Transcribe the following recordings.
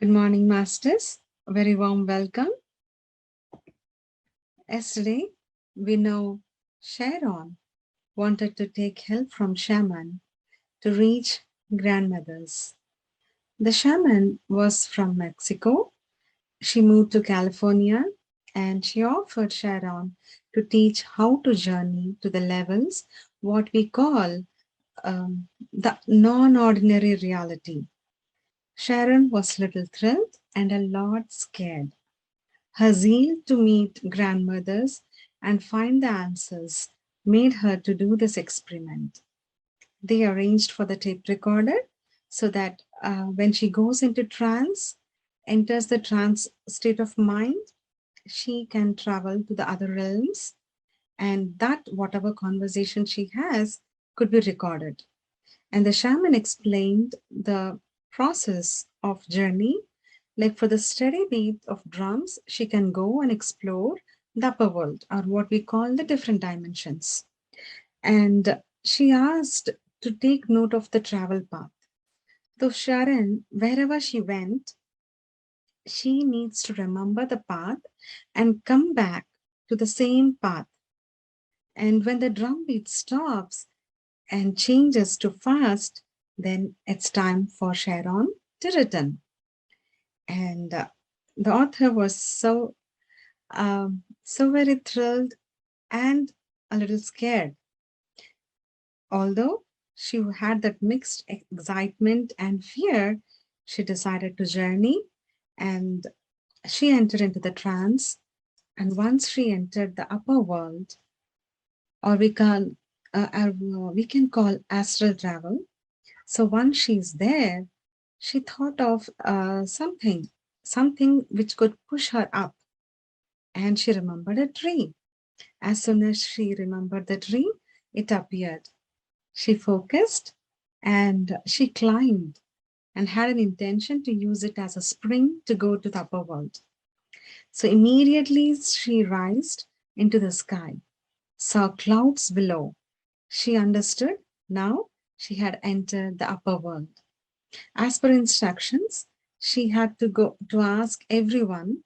Good morning, Masters. A very warm welcome. Yesterday, we know Sharon wanted to take help from shaman to reach grandmothers. The shaman was from Mexico. She moved to California and she offered Sharon to teach how to journey to the levels, what we call the non-ordinary reality. Sharon was little thrilled and a lot scared. Her zeal to meet grandmothers and find the answers made her to do this experiment. They arranged for the tape recorder so that when she goes into trance, enters the trance state of mind, she can travel to the other realms, and that whatever conversation she has could be recorded. And the shaman explained the process of journey. Like for the steady beat of drums, she can go and explore the upper world, or what we call the different dimensions. And she asked to take note of the travel path. So Sharon, wherever she went, she needs to remember the path and come back to the same path. And when the drum beat stops and changes to fast, then it's time for Sharon to return. And the author was so very thrilled and a little scared. Although she had that mixed excitement and fear, she decided to journey and she entered into the trance. And once she entered the upper world, or we can call astral travel. So once she's there, she thought of something which could push her up. And she remembered a tree. As soon as she remembered the tree, it appeared. She focused and she climbed and had an intention to use it as a spring to go to the upper world. So immediately she rised into the sky, saw clouds below. She understood now she had entered the upper world. As per instructions, she had to go to ask everyone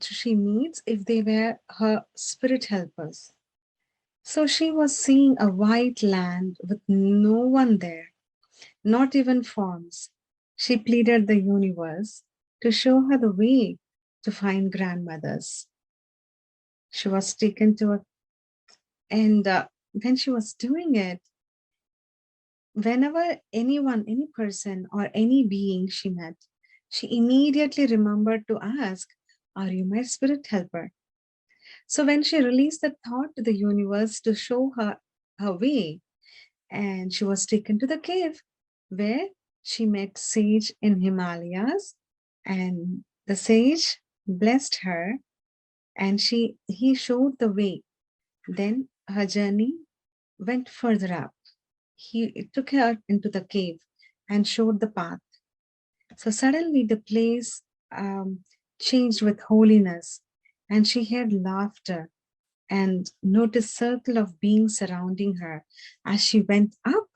she meets if they were her spirit helpers. So she was seeing a white land with no one there, not even forms. She pleaded the universe to show her the way to find grandmothers. She was taken to a, and when she was doing it, whenever anyone, any person, or any being she met, she immediately remembered to ask, "Are you my spirit helper?" So when she released the thought to the universe to show her her way, and she was taken to the cave where she met sage in Himalayas, and the sage blessed her and he showed the way. Then her journey went further up. He took her into the cave and showed the path. So suddenly the place changed with holiness, and she heard laughter and noticed circle of beings surrounding her. As she went up,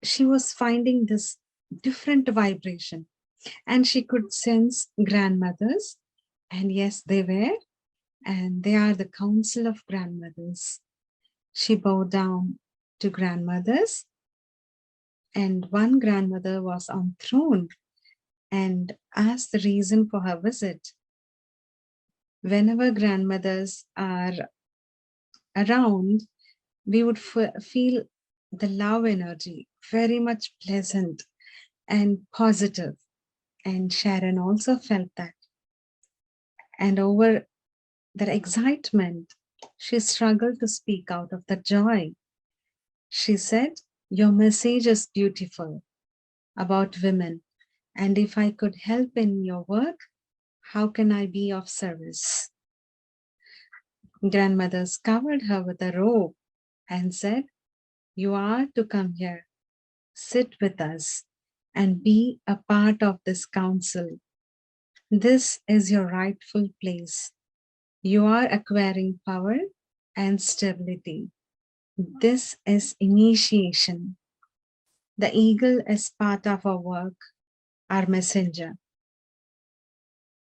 she was finding this different vibration, and she could sense grandmothers. And yes, they were, and they are the council of grandmothers. She bowed down to grandmothers, and one grandmother was on throne and asked the reason for her visit. Whenever grandmothers are around, we would feel the love energy, very much pleasant and positive. And Sharon also felt that. And over that excitement, she struggled to speak out of the joy. She said, "Your message is beautiful about women. And if I could help in your work, how can I be of service?" Grandmothers covered her with a robe and said, "You are to come here, sit with us, and be a part of this council. This is your rightful place. You are acquiring power and stability. This is initiation. The eagle is part of our work. our messenger.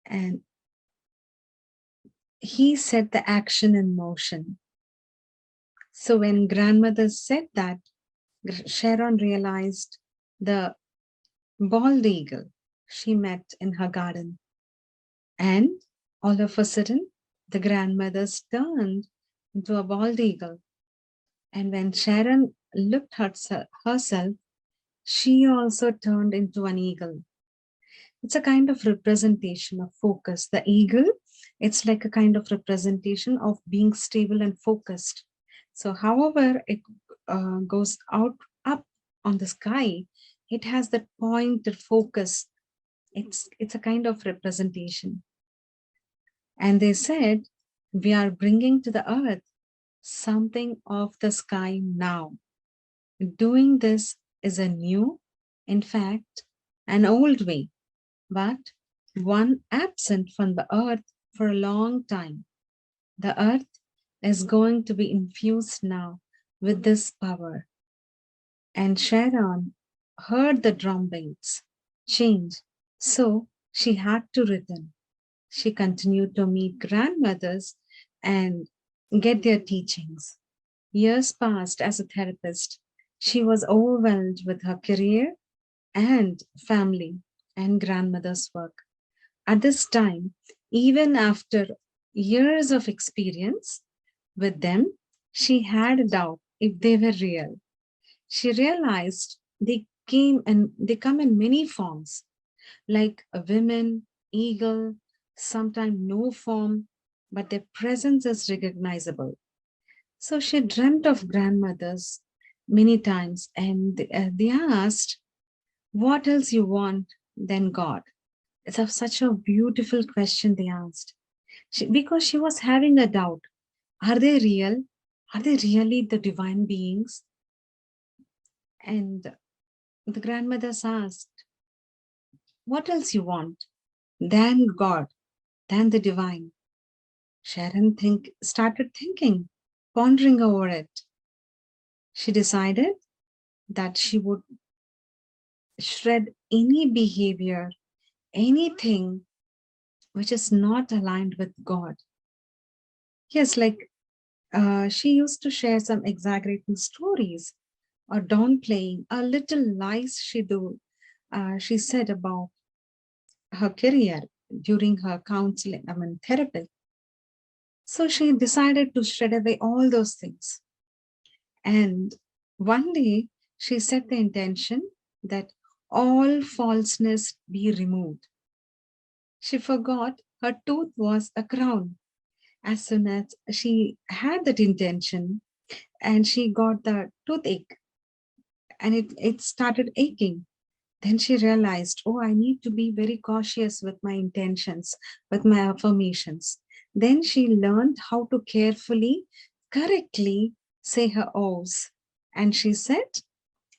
And he set the action in motion. So when grandmother said that, Sharon realized the bald eagle she met in her garden. And all of a sudden, the grandmother's turned into a bald eagle. And when Sharon looked at herself, she also turned into an eagle. It's a kind of representation of focus. The eagle, it's like a kind of representation of being stable and focused. So however it goes out up on the sky, it has that pointed focus. It's a kind of representation. And they said, we are bringing to the earth something of the sky now. Doing this is a new, in fact, an old way, but one absent from the earth for a long time. The earth is going to be infused now with this power. And Sharon heard the drum beats change, so she had to return. She continued to meet grandmothers and get their teachings. Years passed as a therapist. She was overwhelmed with her career and family and grandmother's work. At this time, even after years of experience with them, she had a doubt if they were real. She realized they come in many forms, like a woman, eagle, sometimes no form, but their presence is recognizable. So she dreamt of grandmothers many times, and they asked, what else you want than God? Such a beautiful question they asked. Because she was having a doubt. Are they real? Are they really the divine beings? And the grandmothers asked, what else you want than God, than the divine? Sharon started thinking, pondering over it. She decided that she would shred any behavior, anything which is not aligned with God. Yes, like she used to share some exaggerating stories or downplaying a little lies she said about her career during her counseling, therapy. So she decided to shred away all those things. And one day she set the intention that all falseness be removed. She forgot her tooth was a crown. As soon as she had that intention and she got the toothache and it started aching, then she realized, oh, I need to be very cautious with my intentions, with my affirmations. Then she learned how to carefully, correctly say her O's. And she said,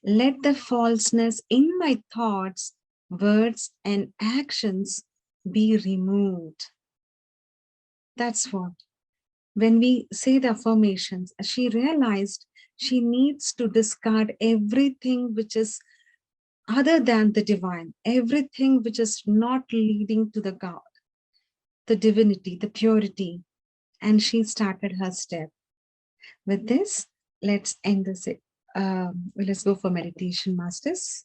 let the falseness in my thoughts, words, and actions be removed. That's what. When we say the affirmations, she realized she needs to discard everything which is other than the divine, everything which is not leading to the God, the divinity, the purity. And she started her step. With this, let's end this. Let's go for meditation, masters.